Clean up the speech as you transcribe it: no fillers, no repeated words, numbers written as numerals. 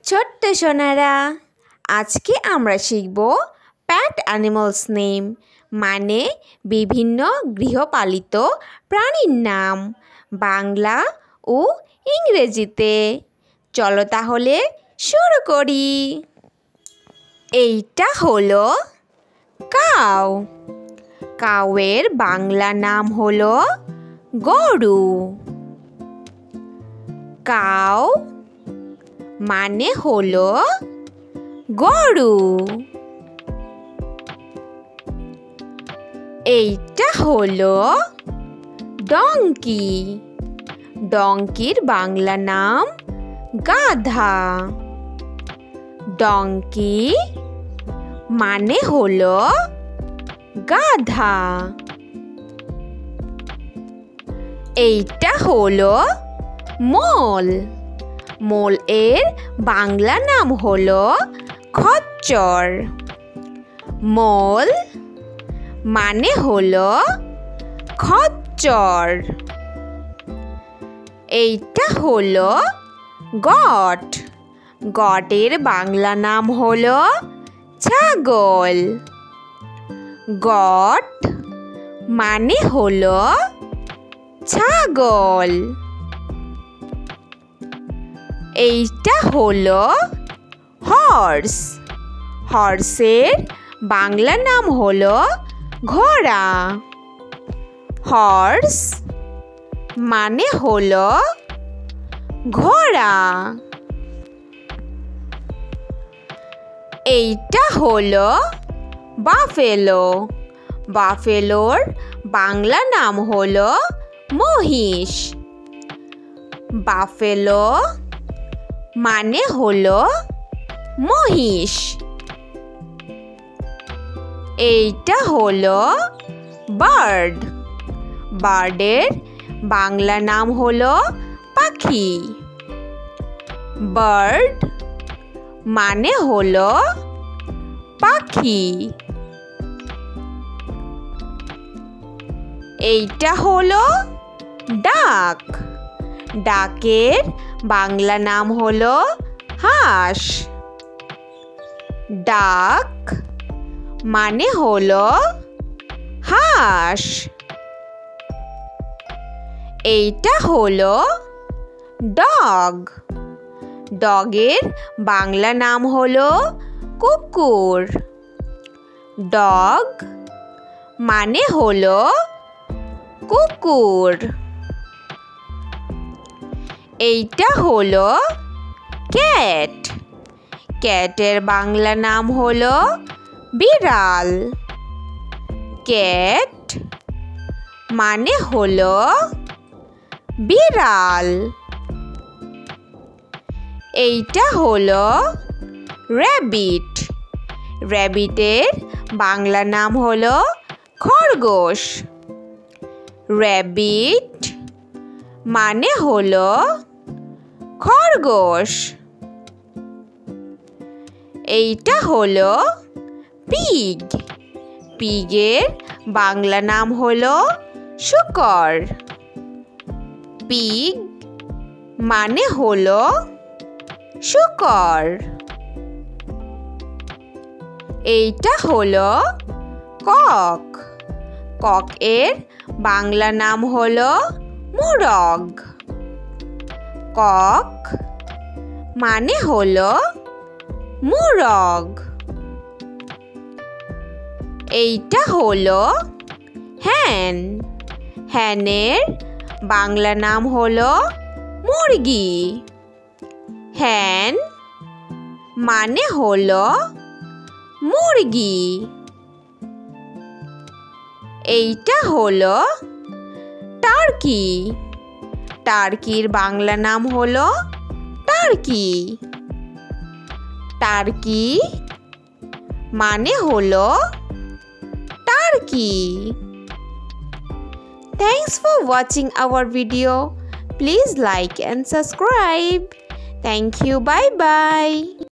ছোট্ট সোনারা, আজকে আমরা শিখব প্যাট অ্যানিমালস নেম মানে বিভিন্ন গৃহপালিত প্রাণীর নাম বাংলা ও ইংরেজিতে। চলো তাহলে শুরু করি। এইটা হলো কাউ। কাউয়ের বাংলা নাম হলো গরু। কাউ মানে হলো গরু। এইটা হলো ডঙ্কি। ডঙ্কির বাংলা নাম গাধা। ডঙ্কি মানে হলো গাধা। এইটা হলো মোল। মোল এর বাংলা নাম হলো খচ্চর। মোল মানে হলো খচ্চর। এইটা হলো গট। গটের বাংলা নাম হলো ছাগল। গট মানে হলো ছাগল। এইটা হলো হর্স। হর্সের বাংলা নাম হলো ঘোড়া। হর্স মানে হলো ঘোড়া। এইটা হলো বাফেলো। বাফেলোর বাংলা নাম হলো মহিষ। বাফেলো মানে হলো মহিষ। এইটা হলো বার্ড। বার্ডের বাংলা নাম হলো পাখি। বার্ড মানে হলো পাখি। এইটা হলো ডাক। ডাকের বাংলা নাম হলো হাঁস। ডাক মানে হলো হাঁস। এইটা হলো ডগ। ডগের বাংলা নাম হলো কুকুর। ডগ মানে হলো কুকুর। এইটা হলো ক্যাট। ক্যাটের বাংলা নাম হলো বিড়াল। ক্যাট মানে হলো বিড়াল। এইটা হলো র্যাবিট। র্যাবিটের বাংলা নাম হলো খরগোশ। র্যাবিট মানে হলো খরগোশ। এইটা হলো পিগ। পিগের বাংলা নাম হলো শূকর। পিগ মানে হলো শূকর। এইটা হলো কক। কক এর বাংলা নাম হলো মোরগ। কক মানে হলো মোরগ। এইটা হলো হ্যান। হ্যানের বাংলা নাম হলো মুরগি। হ্যান মানে হলো মুরগি। এইটা হলো টার্কি। টার্কির বাংলা নাম হলো টার্কি। টার্কি মানে হলো turkey. Thanks for watching our video. Please like and subscribe. Thank you. Bye bye.